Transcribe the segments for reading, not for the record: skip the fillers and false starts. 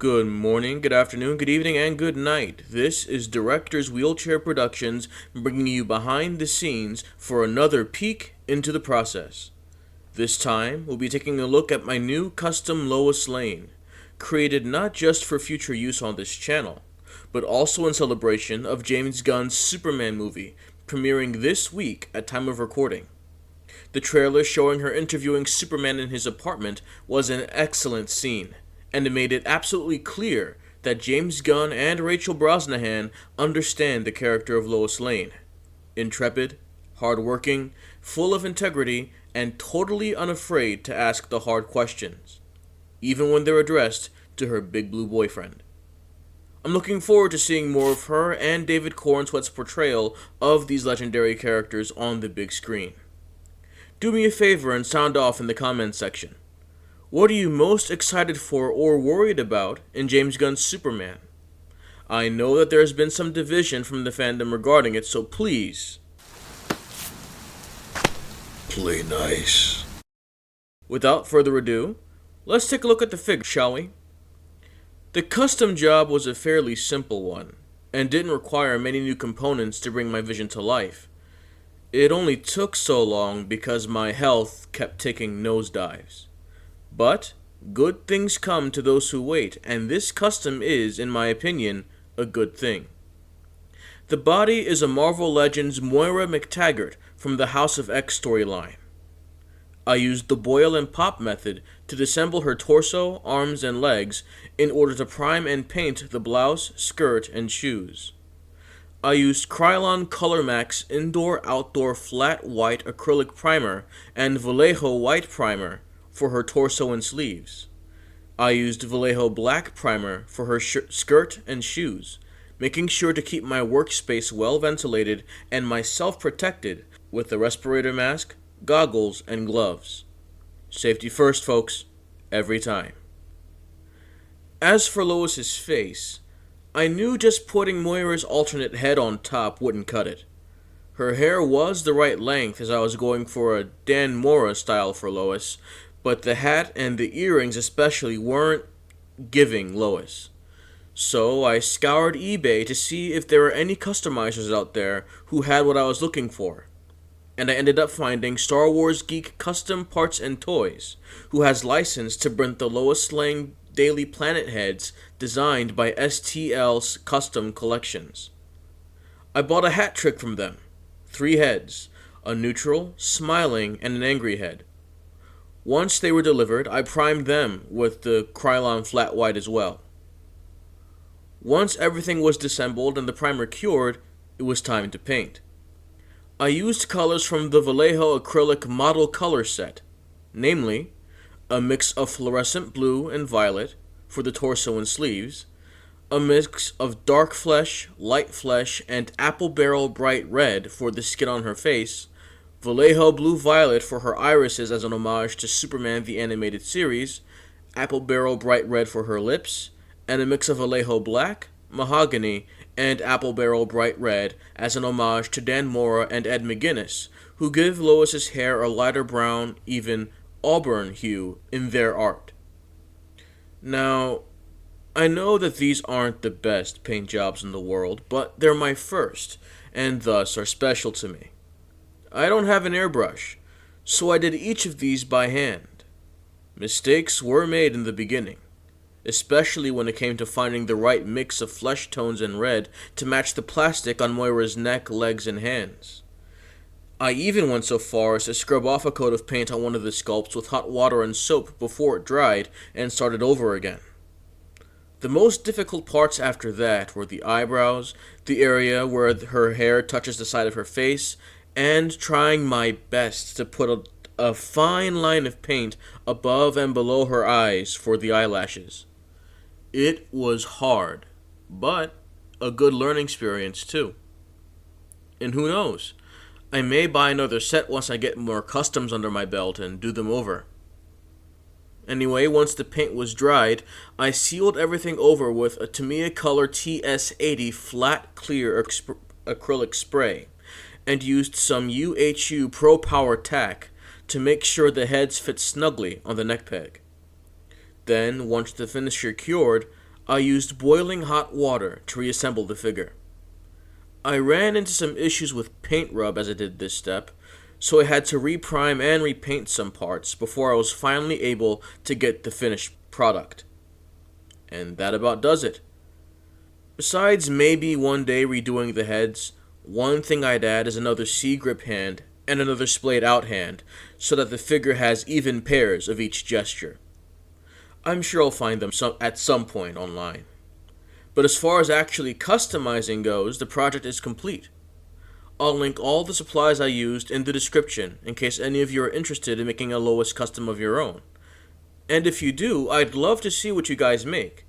Good morning, good afternoon, good evening, and good night. This is Director's Wheelchair Productions bringing you behind the scenes for another peek into the process. This time, we'll be taking a look at my new custom Lois Lane, created not just for future use on this channel, but also in celebration of James Gunn's Superman movie, premiering this week at time of recording. The trailer showing her interviewing Superman in his apartment was an excellent scene, and it made it absolutely clear that James Gunn and Rachel Brosnahan understand the character of Lois Lane. Intrepid, hardworking, full of integrity, and totally unafraid to ask the hard questions, even when they're addressed to her big blue boyfriend. I'm looking forward to seeing more of her and David Cornsweet's portrayal of these legendary characters on the big screen. Do me a favor and sound off in the comments section. What are you most excited for or worried about in James Gunn's Superman? I know that there has been some division from the fandom regarding it, so please, play nice. Without further ado, let's take a look at the figure, shall we? The custom job was a fairly simple one, and didn't require many new components to bring my vision to life. It only took so long because my health kept taking nosedives. But good things come to those who wait, and this custom is, in my opinion, a good thing. The body is a Marvel Legends Moira McTaggart from the House of X storyline. I used the boil and pop method to disassemble her torso, arms, and legs in order to prime and paint the blouse, skirt, and shoes. I used Krylon Color Max Indoor-Outdoor Flat White Acrylic Primer and Vallejo White Primer for her torso and sleeves. I used Vallejo Black Primer for her skirt and shoes, making sure to keep my workspace well ventilated and myself protected with the respirator mask, goggles, and gloves. Safety first, folks, every time. As for Lois's face, I knew just putting Moira's alternate head on top wouldn't cut it. Her hair was the right length as I was going for a Dan Mora style for Lois, but the hat and the earrings especially weren't giving Lois. So I scoured eBay to see if there were any customizers out there who had what I was looking for. And I ended up finding StarWarsGeek Custom Parts and Toys, who has license to print the Lois Lane Daily Planet heads designed by STL's Custom Collections. I bought a hat trick from them. 3 heads, a neutral, smiling, and an angry head. Once they were delivered, I primed them with the Krylon Flat White as well. Once everything was disassembled and the primer cured, it was time to paint. I used colors from the Vallejo Acrylic Model Color Set, namely, a mix of fluorescent blue and violet for the torso and sleeves, a mix of dark flesh, light flesh, and apple barrel bright red for the skin on her face, Vallejo blue-violet for her irises as an homage to Superman the Animated Series, apple barrel bright red for her lips, and a mix of Vallejo black, mahogany, and apple barrel bright red as an homage to Dan Mora and Ed McGuinness, who give Lois's hair a lighter brown, even auburn hue in their art. Now, I know that these aren't the best paint jobs in the world, but they're my first, and thus are special to me. I don't have an airbrush, so I did each of these by hand. Mistakes were made in the beginning, especially when it came to finding the right mix of flesh tones and red to match the plastic on Moira's neck, legs, and hands. I even went so far as to scrub off a coat of paint on one of the sculpts with hot water and soap before it dried and started over again. The most difficult parts after that were the eyebrows, the area where her hair touches the side of her face, and trying my best to put a fine line of paint above and below her eyes for the eyelashes. It was hard, but a good learning experience too. And who knows, I may buy another set once I get more customs under my belt and do them over. Anyway, once the paint was dried, I sealed everything over with a Tamiya Color TS80 flat clear acrylic spray, and used some UHU Pro Power tack to make sure the heads fit snugly on the neck peg. Then, once the finisher cured, I used boiling hot water to reassemble the figure. I ran into some issues with paint rub as I did this step, so I had to reprime and repaint some parts before I was finally able to get the finished product. And that about does it. Besides maybe one day redoing the heads, one thing I'd add is another C-grip hand and another splayed out hand, so that the figure has even pairs of each gesture. I'm sure I'll find them at some point online. But as far as actually customizing goes, the project is complete. I'll link all the supplies I used in the description in case any of you are interested in making a Lois custom of your own. And if you do, I'd love to see what you guys make.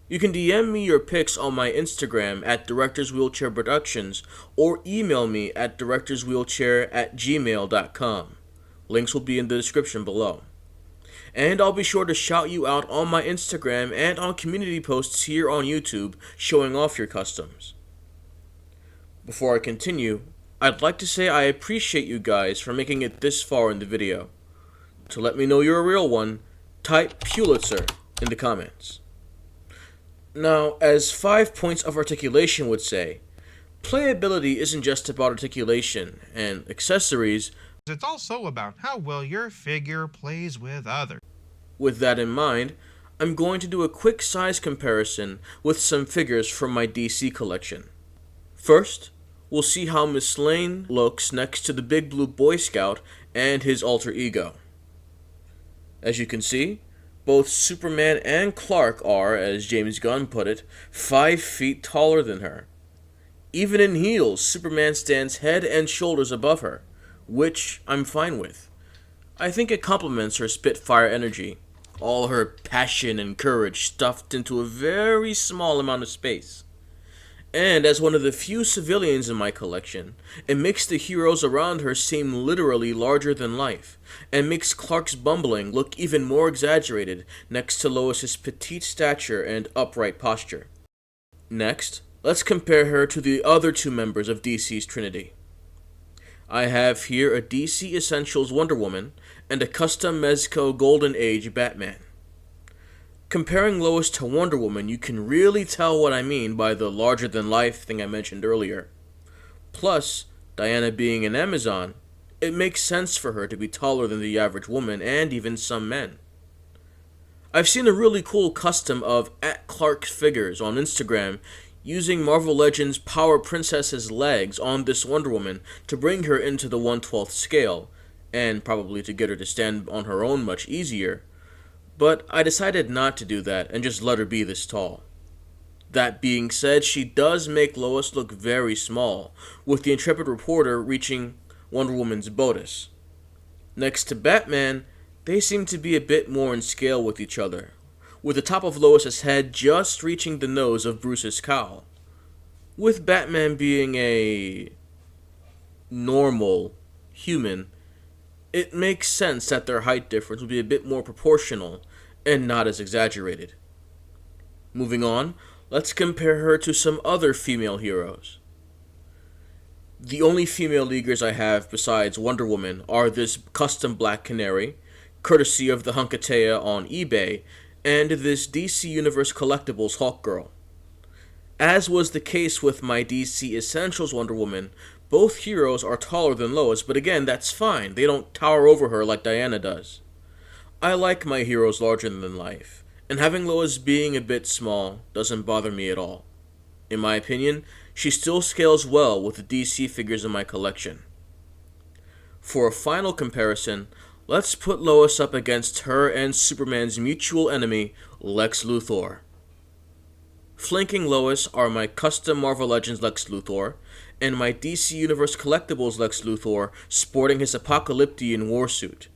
You can DM me your pics on my Instagram at Directors Wheelchair Productions or email me at directorswheelchair@gmail.com. Links will be in the description below. And I'll be sure to shout you out on my Instagram and on community posts here on YouTube showing off your customs. Before I continue, I'd like to say I appreciate you guys for making it this far in the video. To let me know you're a real one, type Pulitzer in the comments. Now, as 5 points of articulation would say, playability isn't just about articulation and accessories. It's also about how well your figure plays with others. With that in mind, I'm going to do a quick size comparison with some figures from my DC collection. First, we'll see how Miss Lane looks next to the Big Blue Boy Scout and his alter ego. As you can see, both Superman and Clark are, as James Gunn put it, 5 feet taller than her. Even in heels, Superman stands head and shoulders above her, which I'm fine with. I think it complements her Spitfire energy, all her passion and courage stuffed into a very small amount of space. And as one of the few civilians in my collection, it makes the heroes around her seem literally larger than life, and makes Clark's bumbling look even more exaggerated next to Lois's petite stature and upright posture. Next, let's compare her to the other 2 members of DC's Trinity. I have here a DC Essentials Wonder Woman and a custom Mezco Golden Age Batman. Comparing Lois to Wonder Woman, you can really tell what I mean by the larger-than-life thing I mentioned earlier. Plus, Diana being an Amazon, it makes sense for her to be taller than the average woman and even some men. I've seen a really cool custom of @Clark figures on Instagram using Marvel Legends' Power Princess's legs on this Wonder Woman to bring her into the 1/12 scale, and probably to get her to stand on her own much easier. But I decided not to do that and just let her be this tall. That being said, she does make Lois look very small, with the intrepid reporter reaching Wonder Woman's bodice. Next to Batman, they seem to be a bit more in scale with each other, with the top of Lois's head just reaching the nose of Bruce's cowl. With Batman being a normal human, it makes sense that their height difference would be a bit more proportional and not as exaggerated. Moving on, let's compare her to some other female heroes. The only female leaguers I have besides Wonder Woman are this custom Black Canary, courtesy of the Hunkatea on eBay, and this DC Universe Collectibles Hawkgirl. As was the case with my DC Essentials Wonder Woman, both heroes are taller than Lois, but again, that's fine. They don't tower over her like Diana does. I like my heroes larger than life, and having Lois being a bit small doesn't bother me at all. In my opinion, she still scales well with the DC figures in my collection. For a final comparison, let's put Lois up against her and Superman's mutual enemy, Lex Luthor. Flanking Lois are my custom Marvel Legends Lex Luthor, and my DC Universe Collectibles Lex Luthor sporting his Apocalyptian warsuit.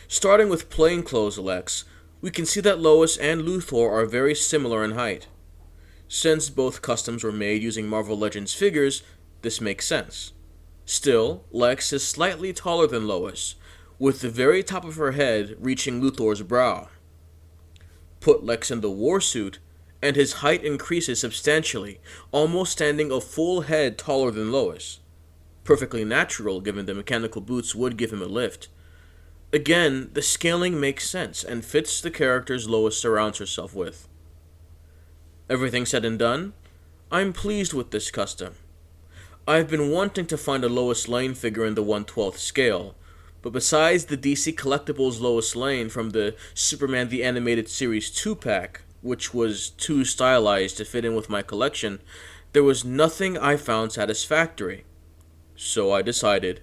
Starting with plainclothes Lex, we can see that Lois and Luthor are very similar in height. Since both customs were made using Marvel Legends figures, this makes sense. Still, Lex is slightly taller than Lois, with the very top of her head reaching Luthor's brow. Put Lex in the warsuit, and his height increases substantially, almost standing a full head taller than Lois. Perfectly natural, given the mechanical boots would give him a lift. Again, the scaling makes sense and fits the characters Lois surrounds herself with. Everything said and done, I'm pleased with this custom. I've been wanting to find a Lois Lane figure in the 1/12th scale, but besides the DC Collectibles Lois Lane from the Superman the Animated Series 2-pack, which was too stylized to fit in with my collection, there was nothing I found satisfactory. So I decided,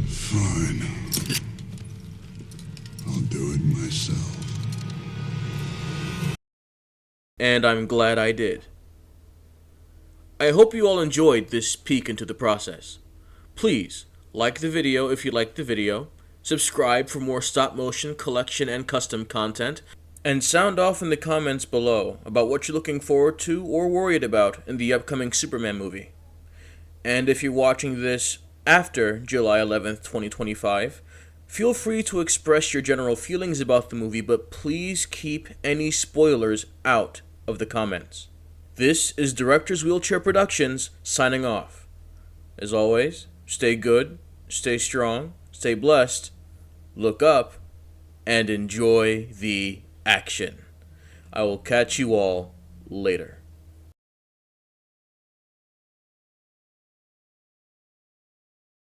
fine. I'll do it myself. and I'm glad I did. I hope you all enjoyed this peek into the process. Please, like the video if you liked the video, subscribe for more stop-motion, collection, and custom content, and sound off in the comments below about what you're looking forward to or worried about in the upcoming Superman movie. And if you're watching this after July 11th, 2025, feel free to express your general feelings about the movie, but please keep any spoilers out of the comments. This is Director's Wheelchair Productions signing off. As always, stay good, stay strong, stay blessed, look up, and enjoy the action. I will catch you all later.